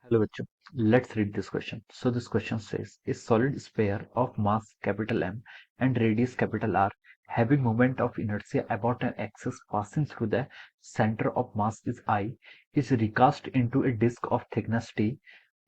Hello, bachcho. Let's read this question. So this question says, a solid sphere of mass capital M and radius capital R having moment of inertia about an axis passing through the center of mass is I is recast into a disk of thickness T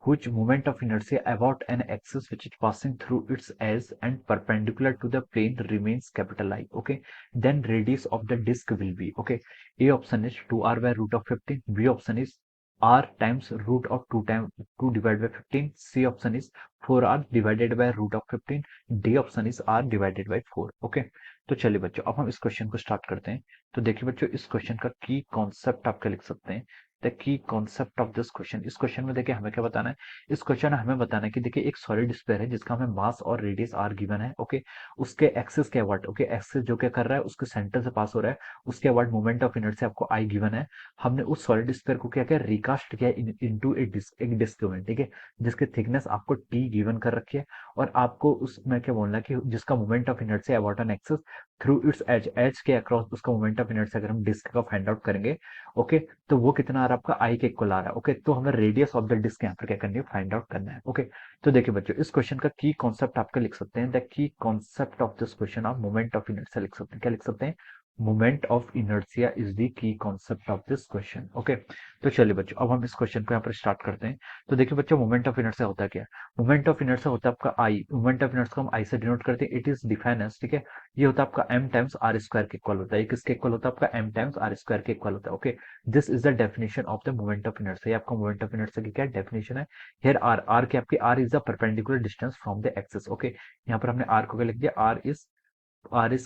whose moment of inertia about an axis which is passing through its edge and perpendicular to the plane remains capital I. Okay. Then radius of the disk will be, okay. A option is 2r by root of 15. B option is r times root of 2 divided by 15. C option is 4r divided by root of 15. D option is r divided by 4. Okay, तो चलिए बच्चों अब हम इस question को start करते हैं। तो देखिए बच्चों, इस क्वेश्चन का की कॉन्सेप्ट आप क्या लिख सकते हैं। The key concept of this question, इस क्वेश्चन में देखिए हमें क्या बताना है। इस क्वेश्चन में हमें बताना है कि देखिए एक सॉलिड स्फीयर है जिसका हमें मास और रेडियस r गिवन है। ओके, उसके एक्सिस क्या व्हाट, ओके, एक्सिस जो क्या कर रहा है उसके सेंटर से पास हो रहा है, उसके बाद मोमेंट ऑफ इनर्शिया आपको i गिवन है। हमने उस सॉलिड स्फीयर को क्या किया, रिकास्ट किया इनटू ए डिस्क, एक डिस्क में, ठीक है, जिसकी थिकनेस आपको t गिवन कर रखी है और आपको उसमें क्या बोलना है कि जिसका moment of inertia about an axis through its edge, edge के अक्रॉस उसका मोमेंट ऑफ इनर्शिया अगर हम डिस्क का फाइंड आउट करेंगे, ओके, तो वो कितना आ रहा है आपका आई के इक्वल आ रहा है। ओके, तो हमें रेडियस ऑफ द डिस्क यहाँ पर क्या करनी है, फाइंड आउट करना है। ओके, तो देखिए बच्चों, इस क्वेश्चन का की कॉन्सेप्ट आपका लिख सकते हैं, the key concept of this question आप मोमेंट ऑफ इनर्शिया लिख सकते हैं। क्या लिख सकते हैं, moment of inertia is the key concept of this question. Okay, तो चलिए बच्चों अब हम इस क्वेश्चन को यहाँ पर स्टार्ट करते हैं। तो देखिए बच्चों, मोमेंट ऑफ इनर्शिया होता है क्या, मोमेंट ऑफ इनर्शिया होता है आपका आई, मोमेंट ऑफ इनर्शिया को हम आई से डिनोट करते हैं, इट इज डिफाइन एज, ठीक है, ये होता है आपका m टाइम्स आर स्क्वायर के इक्वल होता है। ये किसके इक्वल होता है, आपका m टाइम्स आर स्क्वायर के इक्वल होता है। Okay, this is the definition of the moment of inertia. ये आपका मोमेंट ऑफ इनर्शिया की क्या डेफिनेशन है। हियर आर, आर की आपकी R is the perpendicular distance from the axis. Okay, यहाँ पर हमने आर को क्या लिख दिया, आर इज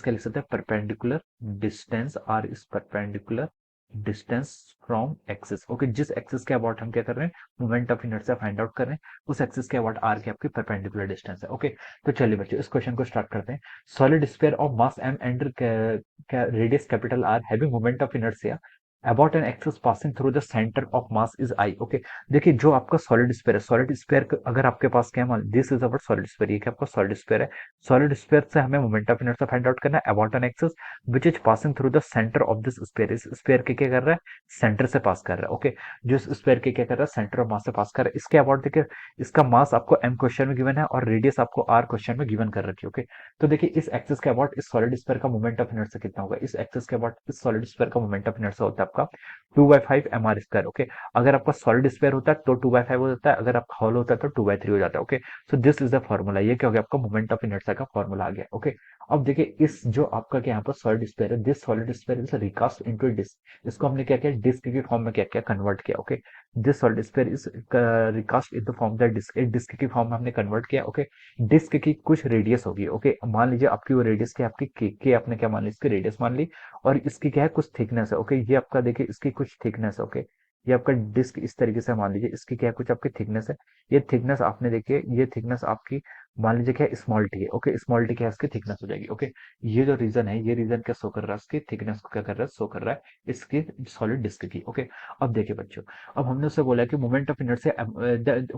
क्या लिख सकते हैं, perpendicular distance, R is perpendicular distance from axis. Okay, जिस एक्सिस के अबाउट हम क्या कर रहे हैं, moment of inertia find out कर रहे हैं, उस एक्सिस के अबाउट आर की आपकी परपेंडिकुलर डिस्टेंस है। ओके, तो चलिए बच्चों इस क्वेश्चन को स्टार्ट करते हैं। Solid sphere of mass m and radius capital R having moment of inertia about an axis passing through the centre of mass is I. Okay, देखिए जो आपका सॉलिड स्फीयर है, सॉलिड स्फीयर अगर आपके पास क्या मान, this is our solid sphere, ये क्या आपका सॉलिड स्फीयर है। सॉलिड स्फीयर से हमें moment of inertia find out करना है about an axis which is passing through the centre of this sphere. इस स्फीयर के क्या कर रहा है, सेंटर से पास कर रहा है। ओके, जो इस स्फीयर के क्या कर रहा है, सेंटर ऑफ मास से पास कर रहा है। इसके अबाउट देखिए, इसका मास आपको m क्वेश्चन में गिवन है और रेडियस आपको r क्वेश्चन में गिवन कर रखी है। ओके, तो देखिए इस एक्सिस के अबाउट इस सॉलिड स्फीयर का मोमेंट ऑफ इनर्शिया कितना होगा, इस एक्सिस के अबाउट इस सॉलिड स्फीयर का मोमेंट ऑफ इनर्शिया होता है आपका 2/5 mr स्क्वायर। ओके, अगर आपका सॉलिड स्फीयर होता है तो 2/5 हो जाता है, अगर आपका हॉल होता है तो 2/3 हो जाता है। Okay, so this is the formula, ये क्या हो गया आपका मोमेंट ऑफ इनर्शिया का फॉर्मूला आ गया। ओके, अब देखिए इस जो आपका क्या यहाँ पर सॉलिड स्फीयर है, this solid sphere is recast into disc, इसको हमने क्या किया, डिस्क की फॉर्म में क्या किया, कन्वर्ट किया। Okay, this solid sphere is recast in the form the disc, एक डिस्क की फॉर्म में हमने कन्वर्ट किया। ओके, डिस्क की कुछ रेडियस होगी। ओके, मान लीजिए आपकी वो रेडियस की आपकी के आपने क्या मान ली, इसकी रेडियस मान ली और इसकी क्या है, कुछ थिकनेस है। ओके, ये आपका देखिए इसकी कुछ थिकनेस है। ओके, ये आपका डिस्क इस तरीके से मान लीजिए, इसकी क्या है, कुछ आपकी थिकनेस है। ये थिकनेस आपने देखिए, ये थिकनेस आपकी मान लीजिए क्या स्मॉल टी है। ओके, स्मॉल टी क्या है, इसकी थिकनेस हो जाएगी। ओके, ये जो रीजन है, ये रीजन क्या शो कर रहा है, इसकी थिकनेस को क्या कर रहा है, शो कर रहा है इसकी सॉलिड डिस्क की। ओके, अब देखिए बच्चों, अब हमने उससे बोला कि moment of inertia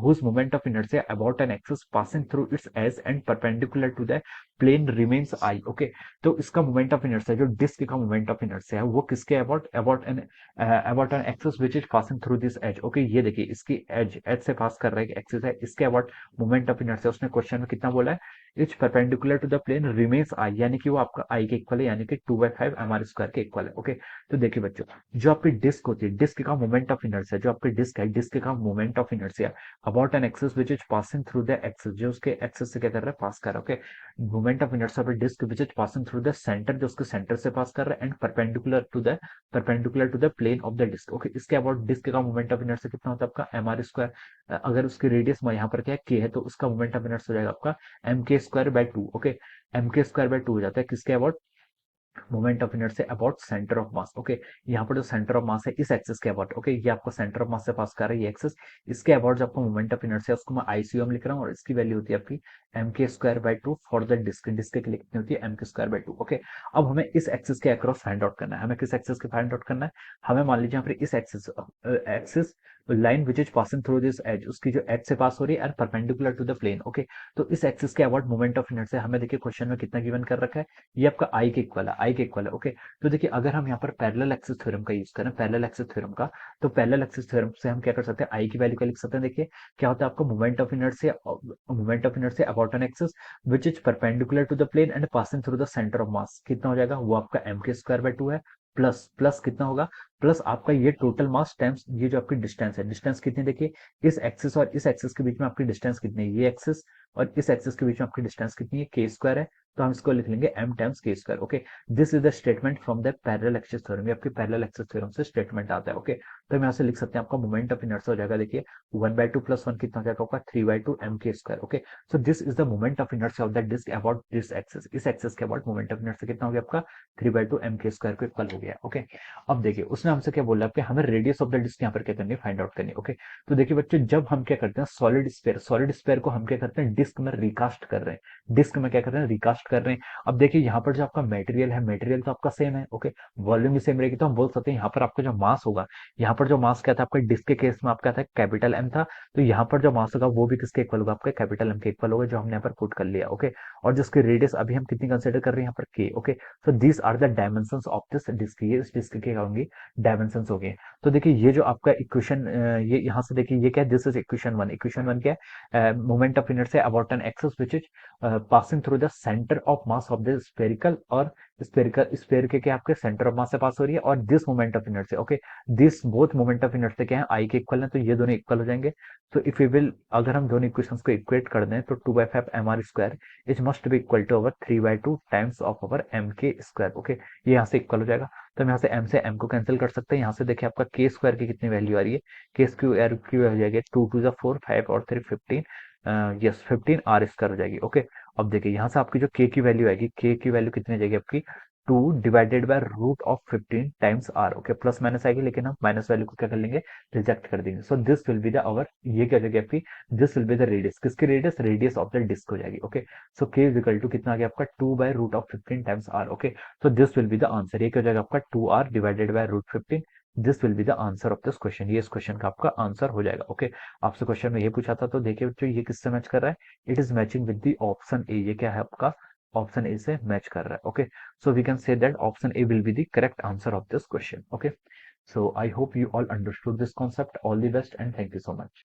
whose moment of inertia about an axis passing through its edge and perpendicular to the plane remains I. Okay, तो इसका मोमेंट ऑफ इनर्शिया, जो डिस्क का मोमेंट ऑफ इनर्शिया है, वो किसके about, about an axis which is passing through this edge. Okay, ये देखिए इसकी एज से पास कर रहा है एक्सिस है, इसके अबाउट मोमेंट ऑफ इनर्शिया उसने क्वेश्चन में कितना बोला है, is perpendicular to the plane remains I, यानी कि वो आपका आई के इक्वल है, यानी कि 2/5 mr स्क्वायर के इक्वल है। ओके, तो देखिए बच्चों, जो आपकी डिस्क होती है, डिस्क का मोमेंट ऑफ इनर्शिया, जो आपकी डिस्क है, डिस्क का moment of inertia about an axis which is passing through the axis, जो उसके एक्सिस से क्या कर रहा है, पास कर रहा है। ओके, मोमेंट ऑफ इनर्शिया पर disc which is passing through the centre, जो उसके सेंटर से पास कर रहा है, and perpendicular to the plane of the disc. Okay, इसके अबाउट डिस्क का मोमेंट ऑफ इनर्शिया कितना होता है आपका mr स्क्वायर, अगर उसकी रेडियस यहाँ पर क्या है k है, तो उसका मोमेंट ऑफ इनर्शिया हो जाएगा आपका mk² by 2। Okay, mk² by 2 हो जाता है किसके about, moment of inertia about centre of mass. Okay, यहाँ पर जो सेंटर ऑफ मास है इस एक्सिस के अबाउट, ओके, ये आपको सेंटर ऑफ मास से पास कर रहा है ये एक्सिस, इसके अबाउट जो आपका मोमेंट ऑफ इनर्शिया है उसको मैं आईसीएम लिख रहा हूँ और इसकी वैल्यू होती है आपकी mk² by 2 for the disc, disc के लिए कितनी होती है mk²by 2। ओके, अब हमें इस एक्सिस के अक्रॉस फाइंड आउट करना है, हमें किस एक्सिस के फाइंड आउट करना है, हमें मान लीजिए यहाँ पर इस axis, axis line which is passing through this edge, उसकी जो एज से पास हो रही है and perpendicular to the plane. Okay, तो इस एक्सिस के अबाउट मोमेंट ऑफ इनर्शिया हमें देखिए क्वेश्चन में कितना गिवन कर रखा है, ये आपका आई के इक्वल है, आई के इक्वल है। ओके, तो देखिए अगर हम यहाँ पर पैरेलल एक्सिस थ्योरम का यूज करें, पैरेलल एक्सिस थ्योरम का, तो पैरेलल एक्सिस थ्योरम से हम क्या कर सकते हैं, आई की वैल्यू क्या लिख सकते हैं, देखिए क्या होता है आपका moment of inertia, about an axis which is perpendicular to the plane and passing through the centre of mass, कितना हो जाएगा, वो आपका एम के स्क्वायर बाय 2 है, प्लस प्लस कितना होगा, प्लस आपका ये टोटल मास टाइम्स ये जो आपकी डिस्टेंस है, डिस्टेंस कितनी देखिए, इस एक्सिस और इस एक्सिस के बीच में आपकी डिस्टेंस कितनी है, ये एक्सिस और इस एक्सिस के बीच में आपकी डिस्टेंस कितनी है, के स्क्वायर है, तो हम इसको लिख लेंगे m टाइम्स के square. Okay, this is the statement from the parallel axis theorem, ये आपकी पैरेलल एक्सिस थ्योरम से स्टेटमेंट आता है। ओके, तो हम यहाँ से लिख सकते हैं आपका मोमेंट ऑफ इनर्शिया हो जाएगा, देखिए 1/2 प्लस 1 कितना हो जाएगा आपका 3/2 m के square. Okay, so this is the moment of inertia of the disc about this axis, इस एक्सिस के अबाउट मोमेंट ऑफ इनर्शिया कितना हो गया आपका 3/2 m के स्क्वायर को इक्वल हो गया। ओके, अब देखिए उसने हमसे क्या बोला कि हमें रेडियस ऑफ द डिस्क यहाँ पर क्या करनी है, फाइंड आउट करनी है। ओके, तो देखिए बच्चों जब हम क्या करते हैं सॉलिड स्फीयर को हम क्या करते हैं डिस्क में रिकास्ट कर रहे हैं, डिस्क में क्या कर रहे हैं, रिकास्ट कर रहे हैं। अब देखिए यहाँ पर जो आपका मटेरियल है, मटेरियल तो आपका सेम है। ओके, वॉल्यूम भी सेम रहेगी, तो हम बोल सकते हैं यहाँ पर आपका जो मास होगा, यहाँ पर जो मास क्या था आपका डिस्क के केस में आपका था कैपिटल एम था, तो यहाँ पर जो मास होगा वो भी किसके इक्वल होगा, आपका कैपिटल एम के इक्वल होगा, जो हमने यहाँ पर पुट कर लिया। ओके, और जिसकी रेडियस अभी हम कितनी कंसिडर कर रहे हैं यहाँ पर के। Okay, so these are the dimensions of this disc, ये इस डिस्क के क्या होंगी, डायमेंशंस हो गए। तो देखिए ये जो आपका इक्वेशन, ये यहाँ से देखिए ये क्या है, दिस इज इक्वेशन 1, इक्वेशन 1 क्या है, moment of inertia about an axis which is passing through the centre of mass of the spherical, और स्फेयर के आपके सेंटर ऑफ मास से पास हो रही है, और this moment of inertia. Okay, this both moment of inertia क्या है, आई के इक्वल है, तो ये दोनों इक्वल हो जाएंगे। तो इफ यू विल, अगर हम दोनों इक्वेशंस को इक्वेट कर दें, तो 2/5 mr square is must be equal to our 3/2 times of our m के स्क्वायर। ओके, ये यहाँ से इक्वल हो जाएगा, तो हम यहाँ से m से m को कैंसिल कर सकते हैं। यहाँ से देखिए आपका के स्क्वायर की कितनी वैल्यू आ रही है, के स्क्वायर की हो जाएगी 2 2 4 5 और 3 15, यस 15 आर स्क्वायर हो जाएगी। ओके, अब देखिए यहाँ से आपकी जो के की वैल्यू आएगी, के की वैल्यू कितनी आ जाएगी आपकी 2 divided by root of 15 times R. Okay, plus minus आएगी, लेकिन हम माइनस वैल्यू को क्या कर लेंगे, रिजेक्ट कर देंगे। So this will be the our, ये क्या हो जाएगी आपकी, this will be the radius, किसकी radius, radius of the disc हो जाएगी। ओके, सो के इज इक्वल टू कितना आ गया आपका 2 by root of 15 times R. Okay, so this will be the answer, ये क्या हो जाएगा आपका 2r divided by root 15, this will be the answer of this question, ये इस क्वेश्चन का आपका आंसर हो जाएगा। ओके, आपसे क्वेश्चन में ये पूछा था, तो देखिए बच्चों ये किससे मैच कर रहा है, it is matching with the option A, ये क्या है आपका ऑप्शन ए से मैच कर रहा है। Okay, so we can say that option A will be the correct answer of this question. Okay, so I hope you all understood this concept. All the best and thank you so much.